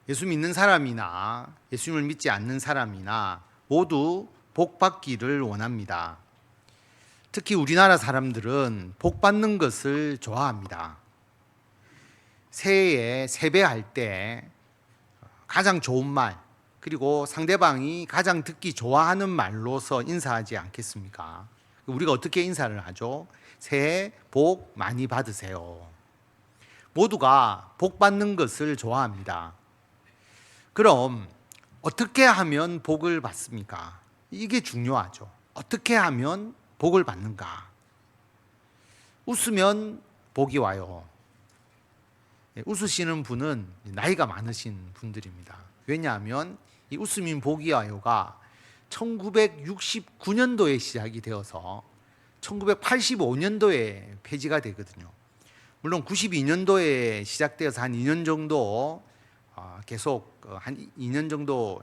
예수 믿는 사람이나 예수님을 믿지 않는 사람이나 모두 복 받기를 원합니다. 특히 우리나라 사람들은 복 받는 것을 좋아합니다. 새해에 세배할 때 가장 좋은 말, 그리고 상대방이 가장 듣기 좋아하는 말로서 인사하지 않겠습니까? 우리가 어떻게 인사를 하죠? 새해 복 많이 받으세요. 모두가 복 받는 것을 좋아합니다. 그럼 어떻게 하면 복을 받습니까? 이게 중요하죠. 어떻게 하면 복을 받는가? 웃으면 복이 와요. 웃으시는 분은 나이가 많으신 분들입니다. 왜냐하면 이 웃으면 복이 와요가 1969년도에 시작이 되어서 1985년도에 폐지가 되거든요. 물론 92년도에 시작되어서 한 2년 정도 계속 한 2년 정도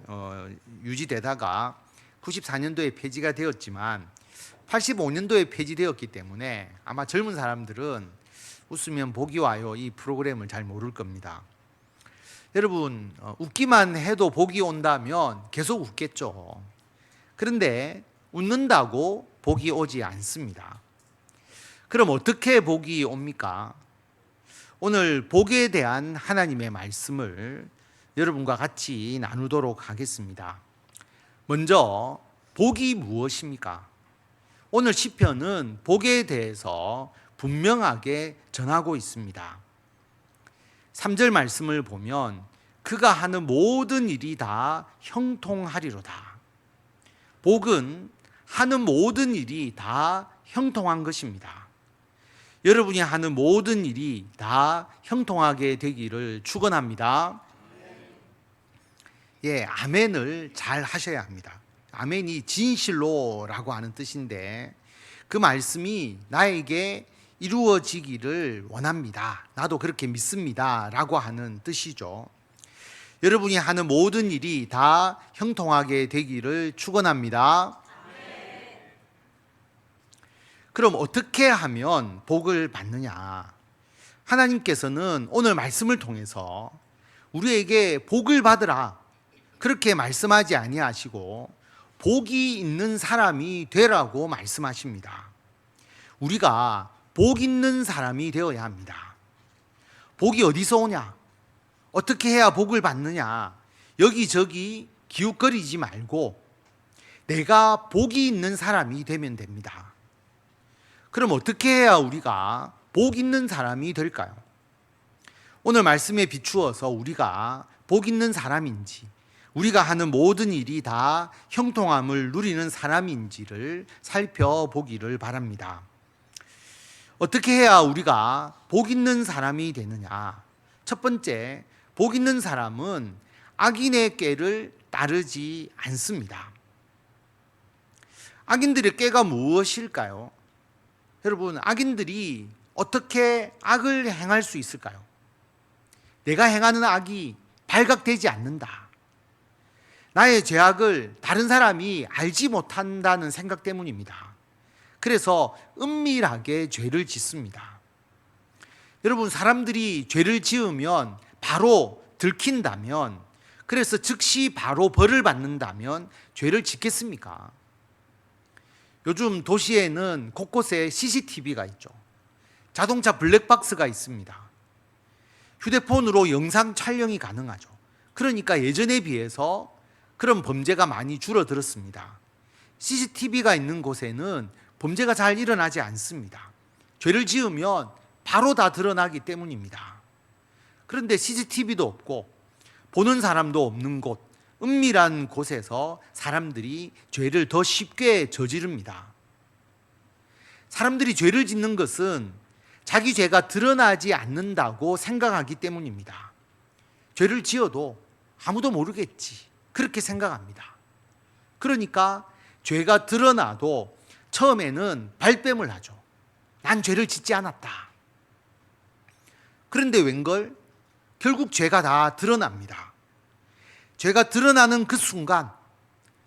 유지되다가 94년도에 폐지가 되었지만 85년도에 폐지되었기 때문에 아마 젊은 사람들은 웃으면 복이 와요 이 프로그램을 잘 모를 겁니다. 여러분, 웃기만 해도 복이 온다면 계속 웃겠죠. 그런데 웃는다고 복이 오지 않습니다. 그럼 어떻게 복이 옵니까? 오늘 복에 대한 하나님의 말씀을 여러분과 같이 나누도록 하겠습니다. 먼저 복이 무엇입니까? 오늘 시편은 복에 대해서 분명하게 전하고 있습니다. 3절 말씀을 보면 그가 하는 모든 일이 다 형통하리로다. 복은 하는 모든 일이 다 형통한 것입니다. 여러분이 하는 모든 일이 다 형통하게 되기를 축원합니다. 예, 아멘을 잘 하셔야 합니다. 아멘이 진실로라고 하는 뜻인데 그 말씀이 나에게 이루어지기를 원합니다. 나도 그렇게 믿습니다. 라고 하는 뜻이죠. 여러분이 하는 모든 일이 다 형통하게 되기를 축원합니다. 그럼 어떻게 하면 복을 받느냐? 하나님께서는 오늘 말씀을 통해서 우리에게 복을 받으라 그렇게 말씀하지 아니하시고 복이 있는 사람이 되라고 말씀하십니다. 우리가 복 있는 사람이 되어야 합니다. 복이 어디서 오냐? 어떻게 해야 복을 받느냐? 여기저기 기웃거리지 말고 내가 복이 있는 사람이 되면 됩니다. 그럼 어떻게 해야 우리가 복 있는 사람이 될까요? 오늘 말씀에 비추어서 우리가 복 있는 사람인지, 우리가 하는 모든 일이 다 형통함을 누리는 사람인지를 살펴보기를 바랍니다. 어떻게 해야 우리가 복 있는 사람이 되느냐? 첫 번째, 복 있는 사람은 악인의 꾀를 따르지 않습니다. 악인들의 꾀가 무엇일까요? 여러분, 악인들이 어떻게 악을 행할 수 있을까요? 내가 행하는 악이 발각되지 않는다. 나의 죄악을 다른 사람이 알지 못한다는 생각 때문입니다. 그래서 은밀하게 죄를 짓습니다. 여러분, 사람들이 죄를 지으면 바로 들킨다면, 그래서 즉시 바로 벌을 받는다면 죄를 짓겠습니까? 요즘 도시에는 곳곳에 CCTV가 있죠. 자동차 블랙박스가 있습니다. 휴대폰으로 영상 촬영이 가능하죠. 그러니까 예전에 비해서 그런 범죄가 많이 줄어들었습니다. CCTV가 있는 곳에는 범죄가 잘 일어나지 않습니다. 죄를 지으면 바로 다 드러나기 때문입니다. 그런데 CCTV도 없고 보는 사람도 없는 곳, 은밀한 곳에서 사람들이 죄를 더 쉽게 저지릅니다. 사람들이 죄를 짓는 것은 자기 죄가 드러나지 않는다고 생각하기 때문입니다. 죄를 지어도 아무도 모르겠지, 그렇게 생각합니다. 그러니까 죄가 드러나도 처음에는 발뺌을 하죠. 난 죄를 짓지 않았다. 그런데 웬걸? 결국 죄가 다 드러납니다. 죄가 드러나는 그 순간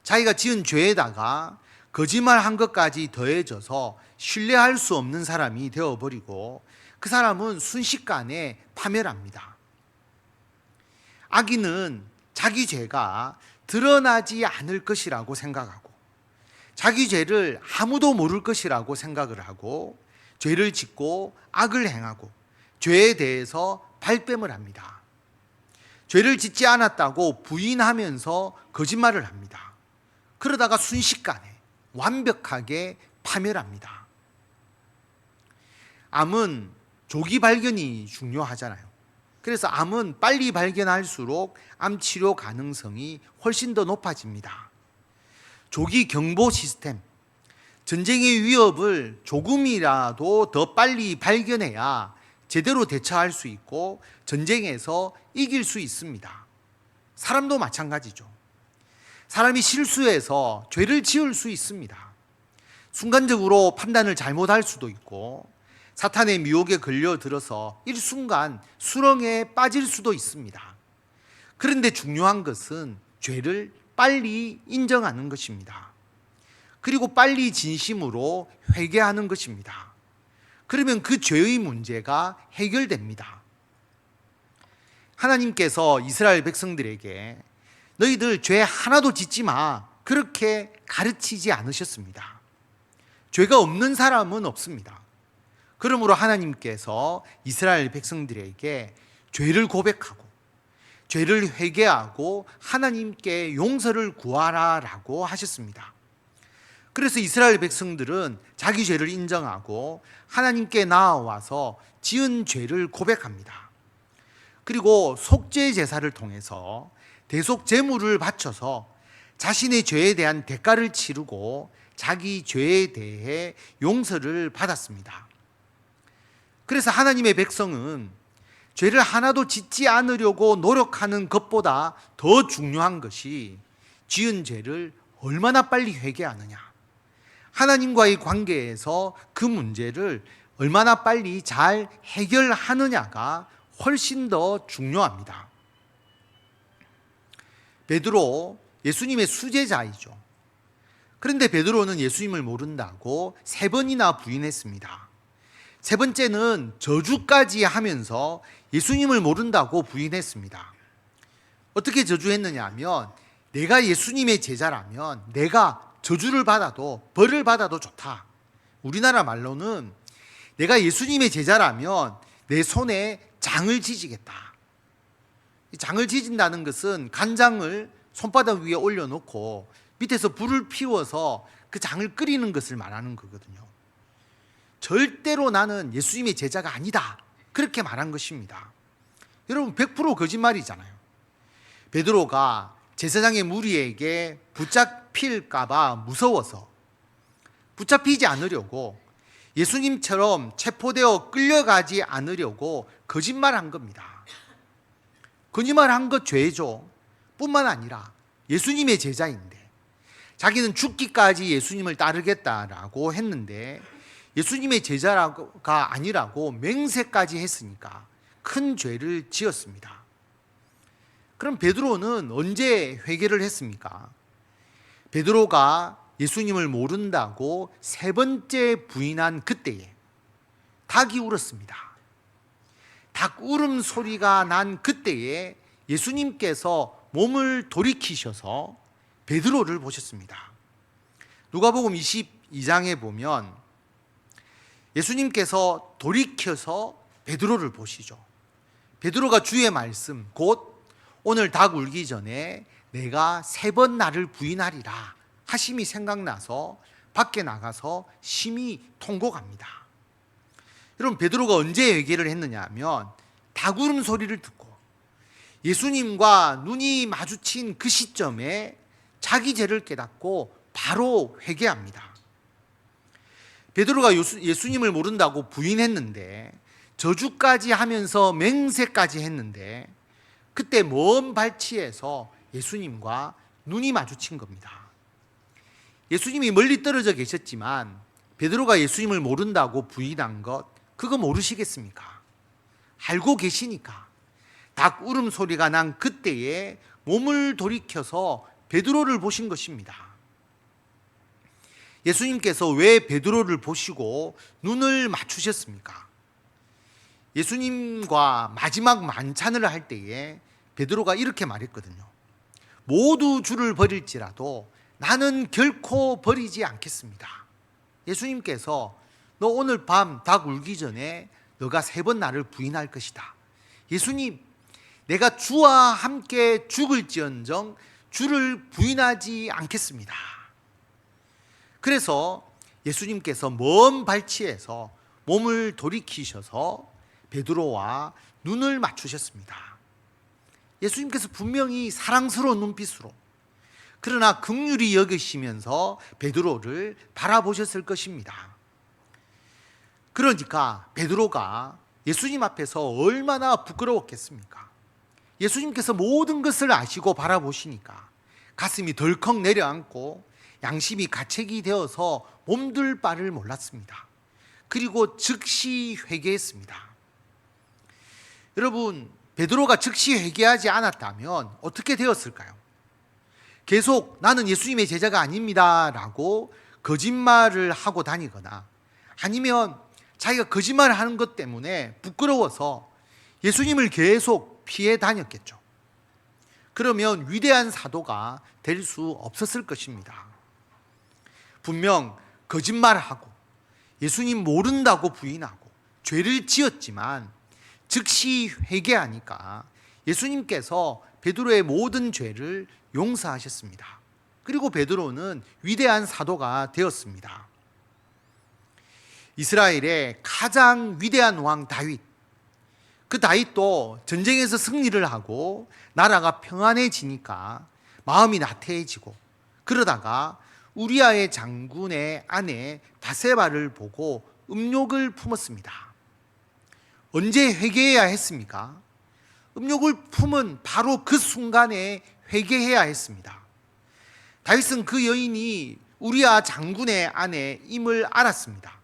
자기가 지은 죄에다가 거짓말한 것까지 더해져서 신뢰할 수 없는 사람이 되어버리고 그 사람은 순식간에 파멸합니다. 악인은 자기 죄가 드러나지 않을 것이라고 생각하고 자기 죄를 아무도 모를 것이라고 생각을 하고 죄를 짓고 악을 행하고 죄에 대해서 발뺌을 합니다. 죄를 짓지 않았다고 부인하면서 거짓말을 합니다. 그러다가 순식간에 완벽하게 파멸합니다. 암은 조기 발견이 중요하잖아요. 그래서 암은 빨리 발견할수록 암 치료 가능성이 훨씬 더 높아집니다. 조기 경보 시스템, 전쟁의 위협을 조금이라도 더 빨리 발견해야 제대로 대처할 수 있고 전쟁에서 이길 수 있습니다. 사람도 마찬가지죠. 사람이 실수해서 죄를 지을 수 있습니다. 순간적으로 판단을 잘못할 수도 있고 사탄의 미혹에 걸려들어서 일순간 수렁에 빠질 수도 있습니다. 그런데 중요한 것은 죄를 빨리 인정하는 것입니다. 그리고 빨리 진심으로 회개하는 것입니다. 그러면 그 죄의 문제가 해결됩니다. 하나님께서 이스라엘 백성들에게 너희들 죄 하나도 짓지 마, 그렇게 가르치지 않으셨습니다. 죄가 없는 사람은 없습니다. 그러므로 하나님께서 이스라엘 백성들에게 죄를 고백하고 죄를 회개하고 하나님께 용서를 구하라라고 하셨습니다. 그래서 이스라엘 백성들은 자기 죄를 인정하고 하나님께 나아와서 지은 죄를 고백합니다. 그리고 속죄 제사를 통해서 대속 제물을 바쳐서 자신의 죄에 대한 대가를 치르고 자기 죄에 대해 용서를 받았습니다. 그래서 하나님의 백성은 죄를 하나도 짓지 않으려고 노력하는 것보다 더 중요한 것이 지은 죄를 얼마나 빨리 회개하느냐, 하나님과의 관계에서 그 문제를 얼마나 빨리 잘 해결하느냐가 훨씬 더 중요합니다. 베드로, 예수님의 수제자이죠. 그런데 베드로는 예수님을 모른다고 3번이나 부인했습니다. 3번째는 저주까지 하면서 예수님을 모른다고 부인했습니다. 어떻게 저주했느냐 하면 내가 예수님의 제자라면 내가 저주를 받아도 벌을 받아도 좋다. 우리나라 말로는 내가 예수님의 제자라면 내 손에 장을 지지겠다. 장을 지진다는 것은 간장을 손바닥 위에 올려놓고 밑에서 불을 피워서 그 장을 끓이는 것을 말하는 거거든요. 절대로 나는 예수님의 제자가 아니다, 그렇게 말한 것입니다. 여러분 100% 거짓말이잖아요. 베드로가 제사장의 무리에게 붙잡힐까 봐 무서워서 붙잡히지 않으려고 예수님처럼 체포되어 끌려가지 않으려고 거짓말한 겁니다. 거짓말한 것 죄죠. 뿐만 아니라 예수님의 제자인데 자기는 죽기까지 예수님을 따르겠다라고 했는데 예수님의 제자가 아니라고 맹세까지 했으니까 큰 죄를 지었습니다. 그럼 베드로는 언제 회개를 했습니까? 베드로가 예수님을 모른다고 3번째 부인한 그때에 닭이 울었습니다. 닭 울음 소리가 난 그때에 예수님께서 몸을 돌이키셔서 베드로를 보셨습니다. 누가복음 22장에 보면 예수님께서 돌이켜서 베드로를 보시죠. 베드로가 주의 말씀 곧 오늘 닭 울기 전에 내가 3번 나를 부인하리라 하심이 생각나서 밖에 나가서 심히 통곡합니다. 여러분 베드로가 언제 회개를 했느냐 하면 닭 울음 소리를 듣고 예수님과 눈이 마주친 그 시점에 자기 죄를 깨닫고 바로 회개합니다. 베드로가 예수님을 모른다고 부인했는데 저주까지 하면서 맹세까지 했는데 그때 먼 발치에서 예수님과 눈이 마주친 겁니다. 예수님이 멀리 떨어져 계셨지만 베드로가 예수님을 모른다고 부인한 것 그거 모르시겠습니까? 알고 계시니까 닭 울음 소리가 난 그때에 몸을 돌이켜서 베드로를 보신 것입니다. 예수님께서 왜 베드로를 보시고 눈을 맞추셨습니까? 예수님과 마지막 만찬을 할 때에 베드로가 이렇게 말했거든요. 모두 주를 버릴지라도 나는 결코 버리지 않겠습니다. 예수님께서 너 오늘 밤 닭 울기 전에 너가 3번 나를 부인할 것이다. 예수님, 내가 주와 함께 죽을지언정 주를 부인하지 않겠습니다. 그래서 예수님께서 먼 발치에서 몸을 돌이키셔서 베드로와 눈을 맞추셨습니다. 예수님께서 분명히 사랑스러운 눈빛으로, 그러나 긍휼히 여기시면서 베드로를 바라보셨을 것입니다. 그러니까 베드로가 예수님 앞에서 얼마나 부끄러웠겠습니까? 예수님께서 모든 것을 아시고 바라보시니까 가슴이 덜컥 내려앉고 양심이 가책이 되어서 몸둘 바를 몰랐습니다. 그리고 즉시 회개했습니다. 여러분, 베드로가 즉시 회개하지 않았다면 어떻게 되었을까요? 계속 나는 예수님의 제자가 아닙니다 라고 거짓말을 하고 다니거나, 아니면 자기가 거짓말을 하는 것 때문에 부끄러워서 예수님을 계속 피해 다녔겠죠. 그러면 위대한 사도가 될 수 없었을 것입니다. 분명 거짓말하고 예수님 모른다고 부인하고 죄를 지었지만 즉시 회개하니까 예수님께서 베드로의 모든 죄를 용서하셨습니다. 그리고 베드로는 위대한 사도가 되었습니다. 이스라엘의 가장 위대한 왕 다윗, 그 다윗도 전쟁에서 승리를 하고 나라가 평안해지니까 마음이 나태해지고, 그러다가 우리아의 장군의 아내 바세바를 보고 음욕을 품었습니다. 언제 회개해야 했습니까? 음욕을 품은 바로 그 순간에 회개해야 했습니다. 다윗은 그 여인이 우리아 장군의 아내임을 알았습니다.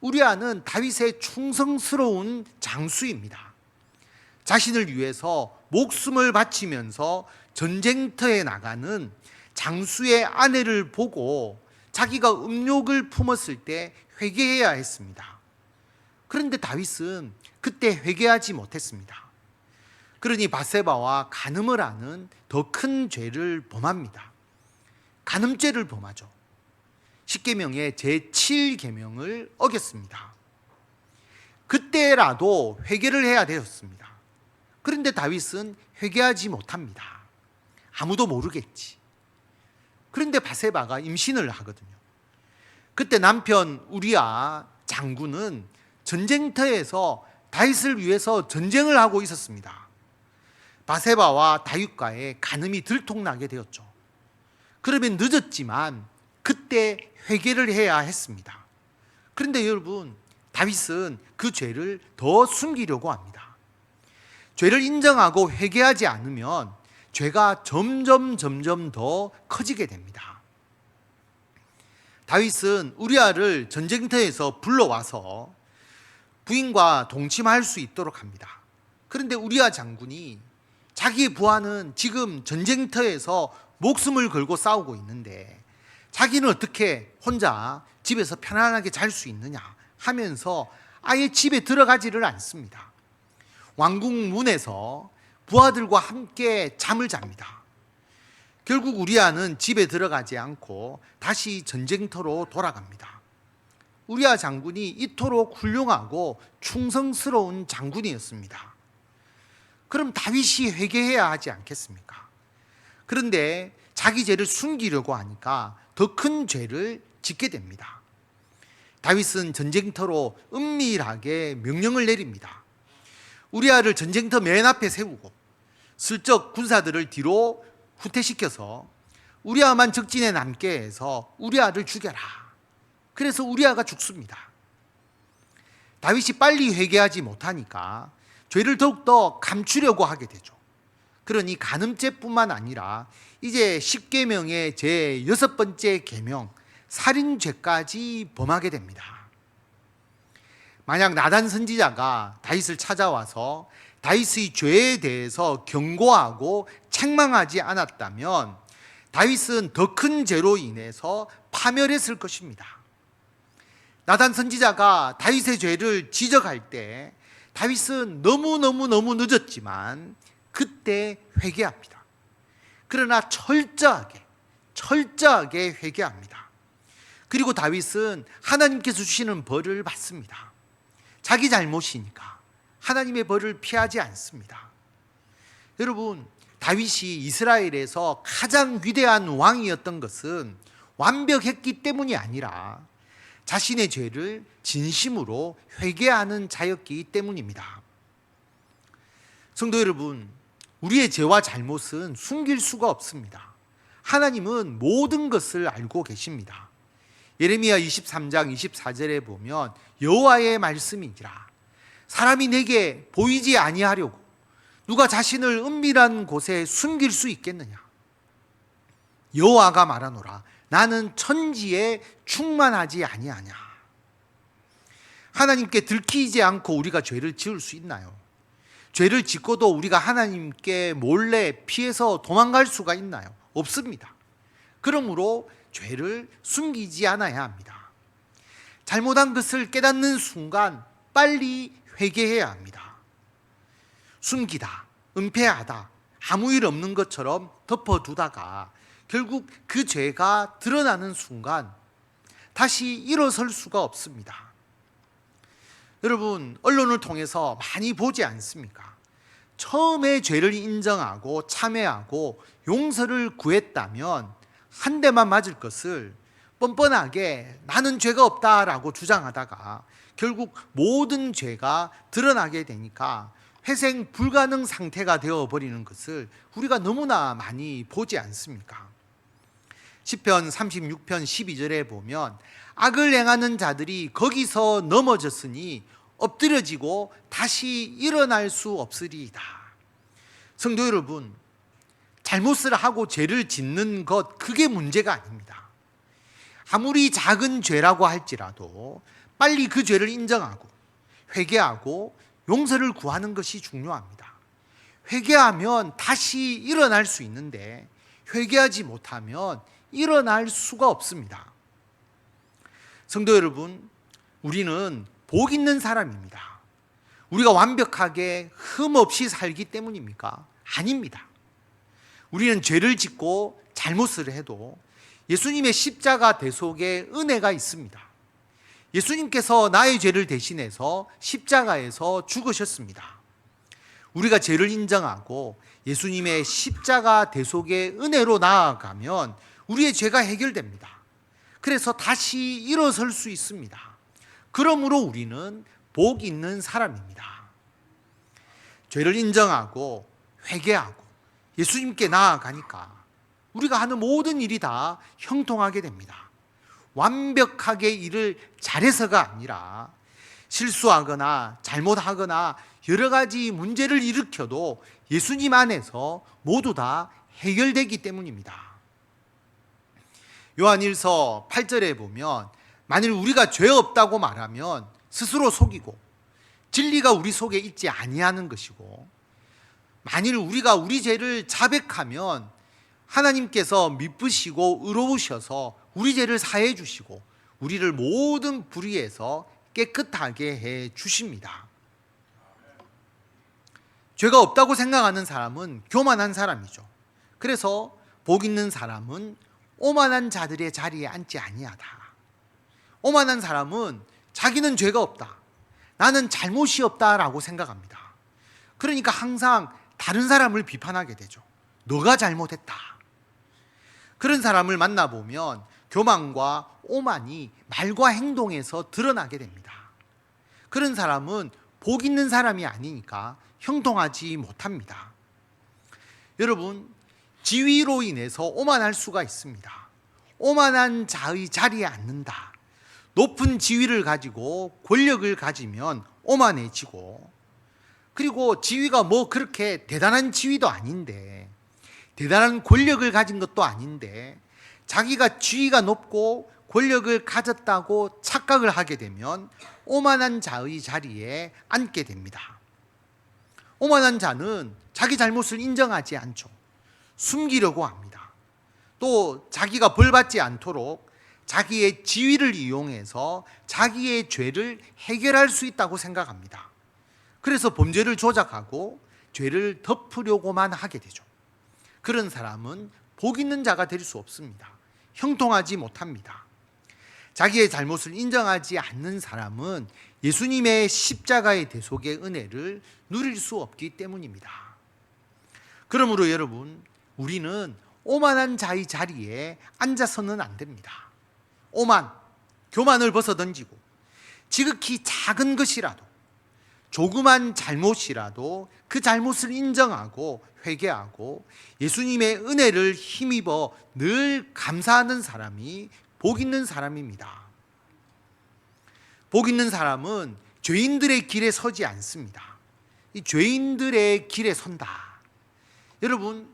우리아는 다윗의 충성스러운 장수입니다. 자신을 위해서 목숨을 바치면서 전쟁터에 나가는 장수의 아내를 보고 자기가 음욕을 품었을 때 회개해야 했습니다. 그런데 다윗은 그때 회개하지 못했습니다. 그러니 바세바와 간음을 하는 더 큰 죄를 범합니다. 간음죄를 범하죠. 십계명의 제7계명을 어겼습니다. 그때라도 회개를 해야 되었습니다. 그런데 다윗은 회개하지 못합니다. 아무도 모르겠지. 그런데 바세바가 임신을 하거든요. 그때 남편 우리아 장군은 전쟁터에서 다윗을 위해서 전쟁을 하고 있었습니다. 바세바와 다윗과의 간음이 들통나게 되었죠. 그러면 늦었지만 그때 회개를 해야 했습니다. 그런데 여러분, 다윗은 그 죄를 더 숨기려고 합니다. 죄를 인정하고 회개하지 않으면 죄가 점점 더 커지게 됩니다. 다윗은 우리아를 전쟁터에서 불러와서 부인과 동침할 수 있도록 합니다. 그런데 우리아 장군이 자기의 부하는 지금 전쟁터에서 목숨을 걸고 싸우고 있는데 자기는 어떻게 혼자 집에서 편안하게 잘 수 있느냐 하면서 아예 집에 들어가지를 않습니다. 왕궁 문에서 부하들과 함께 잠을 잡니다. 결국 우리아는 집에 들어가지 않고 다시 전쟁터로 돌아갑니다. 우리아 장군이 이토록 훌륭하고 충성스러운 장군이었습니다. 그럼 다윗이 회개해야 하지 않겠습니까? 그런데 자기 죄를 숨기려고 하니까 더 큰 죄를 짓게 됩니다. 다윗은 전쟁터로 은밀하게 명령을 내립니다. 우리아를 전쟁터 맨 앞에 세우고 슬쩍 군사들을 뒤로 후퇴시켜서 우리아만 적진에 남게 해서 우리아를 죽여라. 그래서 우리아가 죽습니다. 다윗이 빨리 회개하지 못하니까 죄를 더욱더 감추려고 하게 되죠. 그러니 간음죄뿐만 아니라 이제 십계명의 제 6번째 계명 살인죄까지 범하게 됩니다. 만약 나단 선지자가 다윗을 찾아와서 다윗의 죄에 대해서 경고하고 책망하지 않았다면 다윗은 더 큰 죄로 인해서 파멸했을 것입니다. 나단 선지자가 다윗의 죄를 지적할 때 다윗은 너무 늦었지만 그때 회개합니다. 그러나 철저하게 회개합니다. 그리고 다윗은 하나님께서 주시는 벌을 받습니다. 자기 잘못이니까 하나님의 벌을 피하지 않습니다. 여러분, 다윗이 이스라엘에서 가장 위대한 왕이었던 것은 완벽했기 때문이 아니라 자신의 죄를 진심으로 회개하는 자였기 때문입니다. 성도 여러분, 우리의 죄와 잘못은 숨길 수가 없습니다. 하나님은 모든 것을 알고 계십니다. 예레미야 23장 24절에 보면 여호와의 말씀이니라. 사람이 내게 보이지 아니하려고 누가 자신을 은밀한 곳에 숨길 수 있겠느냐. 여호와가 말하노라. 나는 천지에 충만하지 아니하냐. 하나님께 들키지 않고 우리가 죄를 지을 수 있나요? 죄를 짓고도 우리가 하나님께 몰래 피해서 도망갈 수가 있나요? 없습니다. 그러므로 죄를 숨기지 않아야 합니다. 잘못한 것을 깨닫는 순간 빨리 회개해야 합니다. 숨기다, 은폐하다, 아무 일 없는 것처럼 덮어두다가 결국 그 죄가 드러나는 순간 다시 일어설 수가 없습니다. 여러분, 언론을 통해서 많이 보지 않습니까? 처음에 죄를 인정하고 참회하고 용서를 구했다면 한 대만 맞을 것을 뻔뻔하게 나는 죄가 없다라고 주장하다가 결국 모든 죄가 드러나게 되니까 회생 불가능 상태가 되어버리는 것을 우리가 너무나 많이 보지 않습니까? 시편 36편 12절에 보면 악을 행하는 자들이 거기서 넘어졌으니 엎드려지고 다시 일어날 수 없으리이다. 성도 여러분, 잘못을 하고 죄를 짓는 것, 그게 문제가 아닙니다. 아무리 작은 죄라고 할지라도 빨리 그 죄를 인정하고 회개하고 용서를 구하는 것이 중요합니다. 회개하면 다시 일어날 수 있는데 회개하지 못하면 일어날 수가 없습니다. 성도 여러분, 우리는 복 있는 사람입니다. 우리가 완벽하게 흠없이 살기 때문입니까? 아닙니다. 우리는 죄를 짓고 잘못을 해도 예수님의 십자가 대속에 은혜가 있습니다. 예수님께서 나의 죄를 대신해서 십자가에서 죽으셨습니다. 우리가 죄를 인정하고 예수님의 십자가 대속의 은혜로 나아가면 우리의 죄가 해결됩니다. 그래서 다시 일어설 수 있습니다. 그러므로 우리는 복 있는 사람입니다. 죄를 인정하고 회개하고 예수님께 나아가니까 우리가 하는 모든 일이 다 형통하게 됩니다. 완벽하게 일을 잘해서가 아니라 실수하거나 잘못하거나 여러 가지 문제를 일으켜도 예수님 안에서 모두 다 해결되기 때문입니다. 요한일서 8절에 보면 만일 우리가 죄 없다고 말하면 스스로 속이고 진리가 우리 속에 있지 아니하는 것이고, 만일 우리가 우리 죄를 자백하면 하나님께서 미쁘시고 의로우셔서 우리 죄를 사해 주시고 우리를 모든 불의에서 깨끗하게 해 주십니다. 죄가 없다고 생각하는 사람은 교만한 사람이죠. 그래서 복 있는 사람은 오만한 자들의 자리에 앉지 아니하다. 오만한 사람은 자기는 죄가 없다, 나는 잘못이 없다라고 생각합니다. 그러니까 항상 다른 사람을 비판하게 되죠. 너가 잘못했다. 그런 사람을 만나보면 교만과 오만이 말과 행동에서 드러나게 됩니다. 그런 사람은 복 있는 사람이 아니니까 형통하지 못합니다. 여러분, 지위로 인해서 오만할 수가 있습니다. 오만한 자의 자리에 앉는다. 높은 지위를 가지고 권력을 가지면 오만해지고, 그리고 지위가 뭐 그렇게 대단한 지위도 아닌데, 대단한 권력을 가진 것도 아닌데 자기가 지위가 높고 권력을 가졌다고 착각을 하게 되면 오만한 자의 자리에 앉게 됩니다. 오만한 자는 자기 잘못을 인정하지 않죠. 숨기려고 합니다. 또 자기가 벌받지 않도록 자기의 지위를 이용해서 자기의 죄를 해결할 수 있다고 생각합니다. 그래서 범죄를 조작하고 죄를 덮으려고만 하게 되죠. 그런 사람은 복 있는 자가 될 수 없습니다. 형통하지 못합니다. 자기의 잘못을 인정하지 않는 사람은 예수님의 십자가의 대속의 은혜를 누릴 수 없기 때문입니다. 그러므로 여러분, 우리는 오만한 자의 자리에 앉아서는 안 됩니다. 교만을 벗어던지고 지극히 작은 것이라도, 조그만 잘못이라도 그 잘못을 인정하고 회개하고 예수님의 은혜를 힘입어 늘 감사하는 사람이 복 있는 사람입니다. 복 있는 사람은 죄인들의 길에 서지 않습니다. 이 죄인들의 길에 선다. 여러분,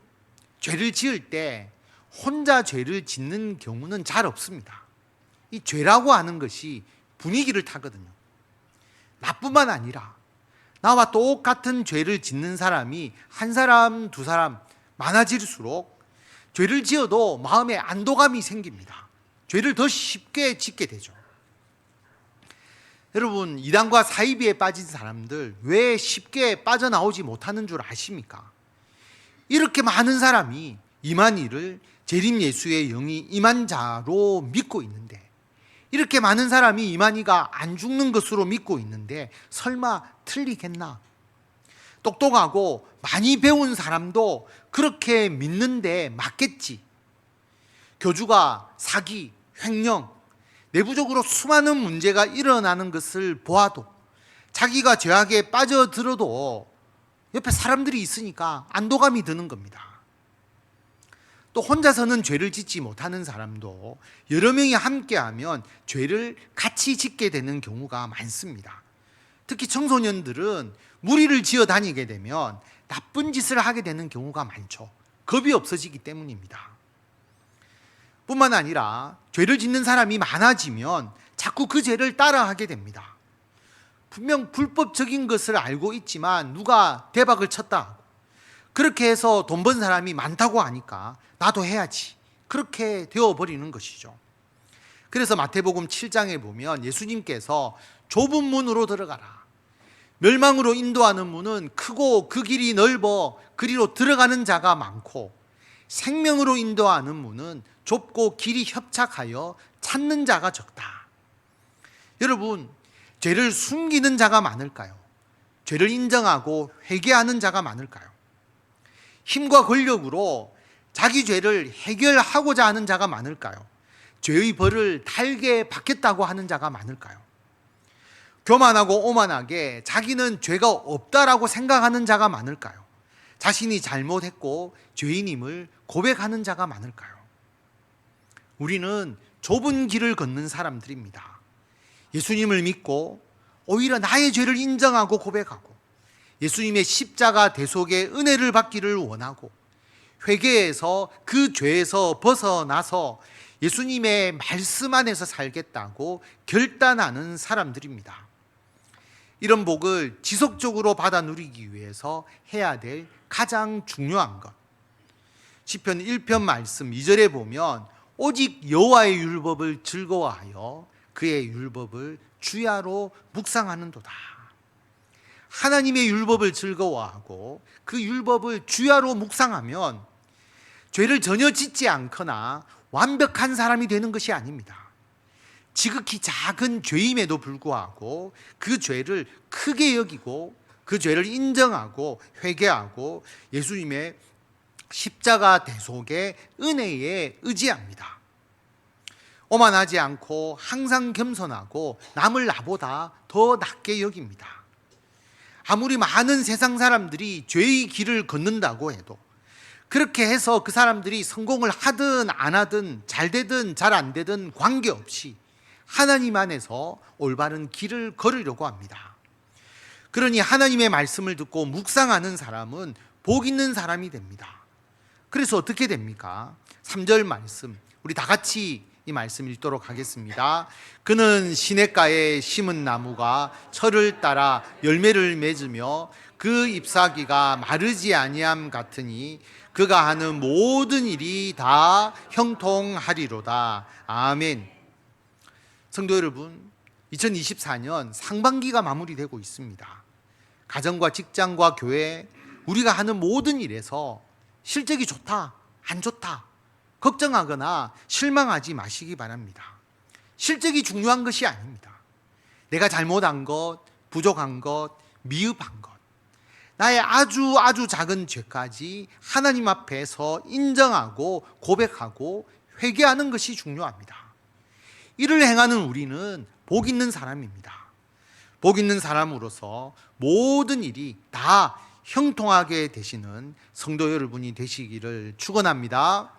죄를 지을 때 혼자 죄를 짓는 경우는 잘 없습니다. 이 죄라고 하는 것이 분위기를 타거든요. 나뿐만 아니라 나와 똑같은 죄를 짓는 사람이 한 사람, 두 사람 많아질수록 죄를 지어도 마음에 안도감이 생깁니다. 죄를 더 쉽게 짓게 되죠. 여러분, 이단과 사이비에 빠진 사람들 왜 쉽게 빠져나오지 못하는 줄 아십니까? 이렇게 많은 사람이 이만희를 재림 예수의 영이 임한 자로 믿고 있는데, 이렇게 많은 사람이 이만희가 안 죽는 것으로 믿고 있는데 설마 틀리겠나? 똑똑하고 많이 배운 사람도 그렇게 믿는데 맞겠지. 교주가 사기, 횡령, 내부적으로 수많은 문제가 일어나는 것을 보아도 자기가 죄악에 빠져들어도 옆에 사람들이 있으니까 안도감이 드는 겁니다. 또 혼자서는 죄를 짓지 못하는 사람도 여러 명이 함께하면 죄를 같이 짓게 되는 경우가 많습니다. 특히 청소년들은 무리를 지어 다니게 되면 나쁜 짓을 하게 되는 경우가 많죠. 겁이 없어지기 때문입니다. 뿐만 아니라 죄를 짓는 사람이 많아지면 자꾸 그 죄를 따라하게 됩니다. 분명 불법적인 것을 알고 있지만 누가 대박을 쳤다 하고, 그렇게 해서 돈 번 사람이 많다고 하니까 나도 해야지, 그렇게 되어버리는 것이죠. 그래서 마태복음 7장에 보면 예수님께서 좁은 문으로 들어가라, 멸망으로 인도하는 문은 크고 그 길이 넓어 그리로 들어가는 자가 많고, 생명으로 인도하는 문은 좁고 길이 협착하여 찾는 자가 적다. 여러분, 죄를 숨기는 자가 많을까요? 죄를 인정하고 회개하는 자가 많을까요? 힘과 권력으로 자기 죄를 해결하고자 하는 자가 많을까요? 죄의 벌을 달게 받겠다고 하는 자가 많을까요? 교만하고 오만하게 자기는 죄가 없다라고 생각하는 자가 많을까요? 자신이 잘못했고 죄인임을 고백하는 자가 많을까요? 우리는 좁은 길을 걷는 사람들입니다. 예수님을 믿고 오히려 나의 죄를 인정하고 고백하고 예수님의 십자가 대속의 은혜를 받기를 원하고 회개해서 그 죄에서 벗어나서 예수님의 말씀 안에서 살겠다고 결단하는 사람들입니다. 이런 복을 지속적으로 받아 누리기 위해서 해야 될 가장 중요한 것, 시편 1편 말씀 2절에 보면 오직 여호와의 율법을 즐거워하여 그의 율법을 주야로 묵상하는도다. 하나님의 율법을 즐거워하고 그 율법을 주야로 묵상하면 죄를 전혀 짓지 않거나 완벽한 사람이 되는 것이 아닙니다. 지극히 작은 죄임에도 불구하고 그 죄를 크게 여기고 그 죄를 인정하고 회개하고 예수님의 십자가 대속의 은혜에 의지합니다. 오만하지 않고 항상 겸손하고 남을 나보다 더 낮게 여깁니다. 아무리 많은 세상 사람들이 죄의 길을 걷는다고 해도 그렇게 해서 그 사람들이 성공을 하든 안 하든 잘 되든 잘 안 되든 관계없이 하나님 안에서 올바른 길을 걸으려고 합니다. 그러니 하나님의 말씀을 듣고 묵상하는 사람은 복 있는 사람이 됩니다. 그래서 어떻게 됩니까? 3절 말씀, 우리 다 같이 이 말씀 읽도록 하겠습니다. 그는 시냇가에 심은 나무가 철을 따라 열매를 맺으며 그 잎사귀가 마르지 아니함 같으니 그가 하는 모든 일이 다 형통하리로다. 아멘. 성도 여러분, 2024년 상반기가 마무리되고 있습니다. 가정과 직장과 교회, 우리가 하는 모든 일에서 실적이 좋다, 안 좋다 걱정하거나 실망하지 마시기 바랍니다. 실적이 중요한 것이 아닙니다. 내가 잘못한 것, 부족한 것, 미흡한 것, 나의 아주 작은 죄까지 하나님 앞에서 인정하고 고백하고 회개하는 것이 중요합니다. 이를 행하는 우리는 복 있는 사람입니다. 복 있는 사람으로서 모든 일이 다 형통하게 되시는 성도 여러분이 되시기를 축원합니다.